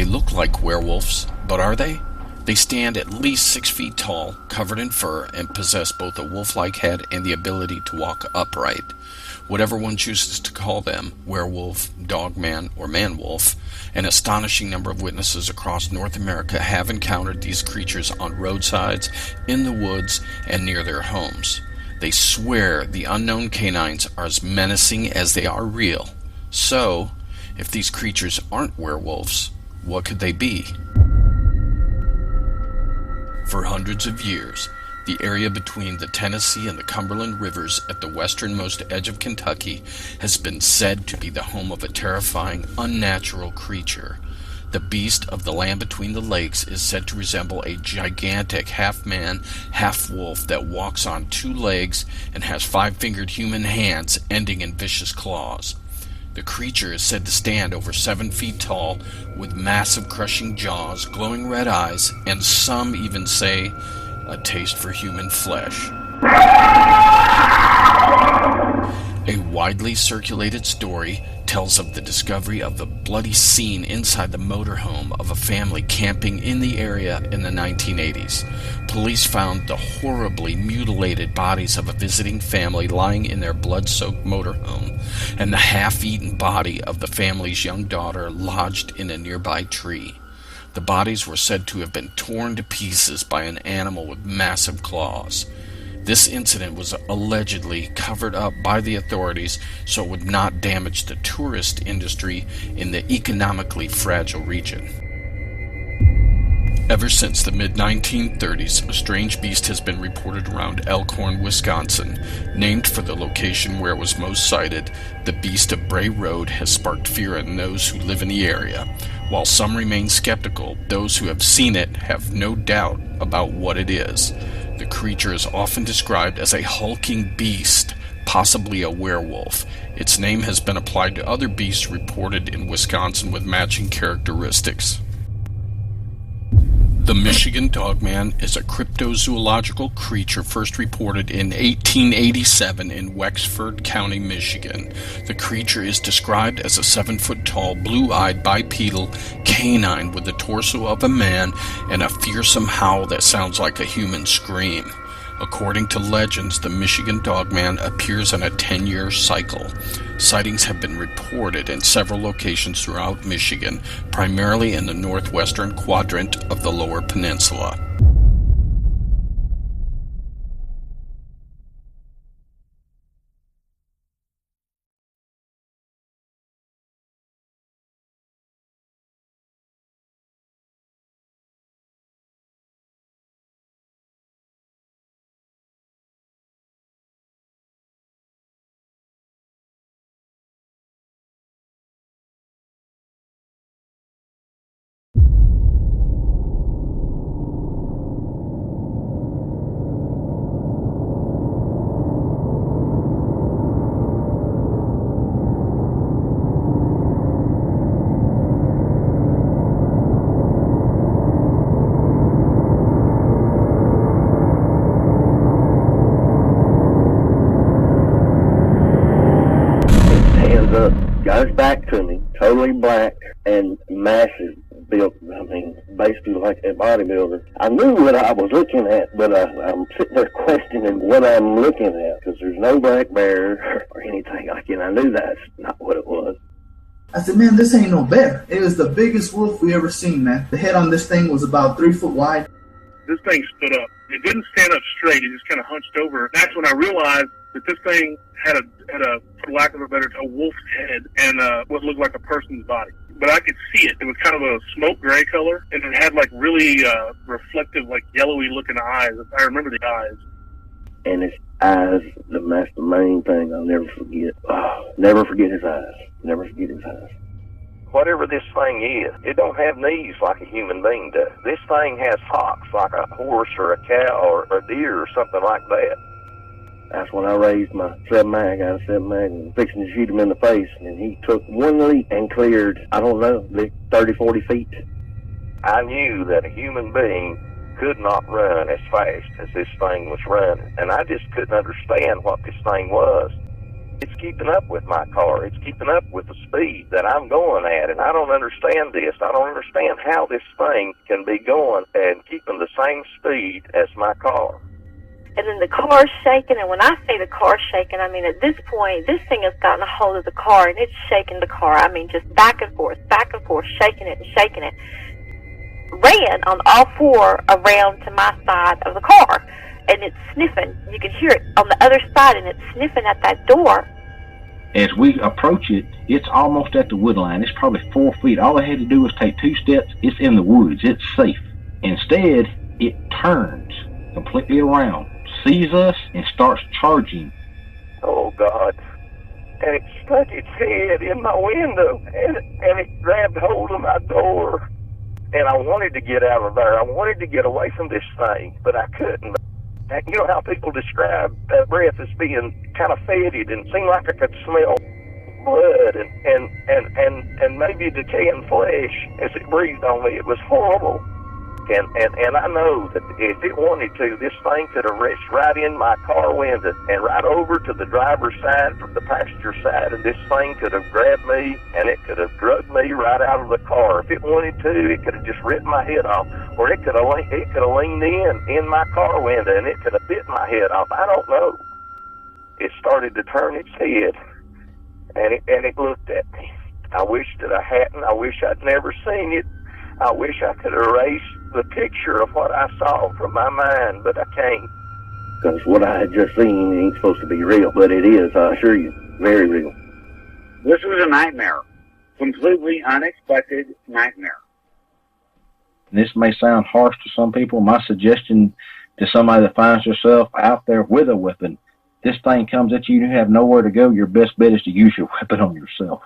They look like werewolves, but are they? They stand at least 6 feet tall, covered in fur, and possess both a wolf-like head and the ability to walk upright. Whatever one chooses to call them, werewolf, dogman, or man-wolf, an astonishing number of witnesses across North America have encountered these creatures on roadsides, in the woods, and near their homes. They swear the unknown canines are as menacing as they are real. So, if these creatures aren't werewolves, what could they be? For hundreds of years, the area between the Tennessee and the Cumberland rivers at the westernmost edge of Kentucky has been said to be the home of a terrifying, unnatural creature. The beast of the land between the lakes is said to resemble a gigantic half-man, half-wolf that walks on 2 legs and has 5-fingered human hands ending in vicious claws. The creature is said to stand over 7 feet tall, with massive crushing jaws, glowing red eyes, and some even say a taste for human flesh. A widely circulated story tells of the discovery of the bloody scene inside the motorhome of a family camping in the area in the 1980s. Police found the horribly mutilated bodies of a visiting family lying in their blood-soaked motorhome, and the half-eaten body of the family's young daughter lodged in a nearby tree. The bodies were said to have been torn to pieces by an animal with massive claws. This incident was allegedly covered up by the authorities so it would not damage the tourist industry in the economically fragile region. Ever since the mid-1930s, a strange beast has been reported around Elkhorn, Wisconsin. Named for the location where it was most sighted, the beast of Bray Road has sparked fear in those who live in the area. While some remain skeptical, those who have seen it have no doubt about what it is. The creature is often described as a hulking beast, possibly a werewolf. Its name has been applied to other beasts reported in Wisconsin with matching characteristics. The Michigan Dogman is a cryptozoological creature first reported in 1887 in Wexford County, Michigan. The creature is described as a 7-foot-tall, blue-eyed, bipedal canine with the torso of a man and a fearsome howl that sounds like a human scream. According to legends, the Michigan Dogman appears on a 10-year cycle. Sightings have been reported in several locations throughout Michigan, primarily in the northwestern quadrant of the Lower Peninsula. Got his back to me, totally black and massive built. I mean, basically like a bodybuilder. I knew what I was looking at, but I'm sitting there questioning what I'm looking at because there's no black bear or anything like it. I knew that's not what it was. I said, man, this ain't no bear. It was the biggest wolf we ever seen, man. The head on this thing was about 3 foot wide. This thing stood up. It didn't stand up straight. It just kind of hunched over. That's when I realized that this thing had a, for lack of a better, a wolf's head and what looked like a person's body. But I could see it. It was kind of a smoke gray color, and it had like really reflective, like yellowy looking eyes. I remember the eyes. And his eyes, that's the main thing I'll never forget. Oh, never forget his eyes. Never forget his eyes. Whatever this thing is, it don't have knees like a human being does. This thing has hocks like a horse or a cow or a deer or something like that. That's when I raised my 7-mag out of 7-mag and fixing to shoot him in the face. And he took one leap and cleared, 30, 40 feet. I knew that a human being could not run as fast as this thing was running. And I just couldn't understand what this thing was. It's keeping up with my car. It's keeping up with the speed that I'm going at, and I don't understand this. I don't understand how this thing can be going and keeping the same speed as my car. And then the car's shaking, and when I say the car's shaking, I mean at this point, this thing has gotten a hold of the car, and it's shaking the car. I mean, just back and forth, shaking it and shaking it. Ran on all four around to my side of the car, and it's sniffing. You can hear it on the other side, and it's sniffing at that door. As we approach it, it's almost at the wood line. It's probably 4 feet. All I had to do was take 2 steps. It's in the woods. It's safe. Instead, it turns completely around, sees us, and starts charging. Oh, God. And it stuck its head in my window, and it grabbed hold of my door. And I wanted to get out of there. I wanted to get away from this thing, but I couldn't. You know how people describe that breath as being kind of fetid, and it seemed like I could smell blood and maybe decaying flesh as it breathed on me. It was horrible. And I know that if it wanted to, this thing could have reached right in my car window and right over to the driver's side from the passenger side, and this thing could have grabbed me and it could have drugged me right out of the car. If it wanted to, it could have just ripped my head off, or it could have leaned in my car window and it could have bit my head off. I don't know. It started to turn its head, and it looked at me. I wish that I hadn't. I wish I'd never seen it. I wish I could erase the picture of what I saw from my mind, but I can't. Because what I had just seen ain't supposed to be real, but it is, I assure you, very real. This was a nightmare. Completely unexpected nightmare. This may sound harsh to some people. My suggestion to somebody that finds yourself out there with a weapon, this thing comes at you and you have nowhere to go, your best bet is to use your weapon on yourself.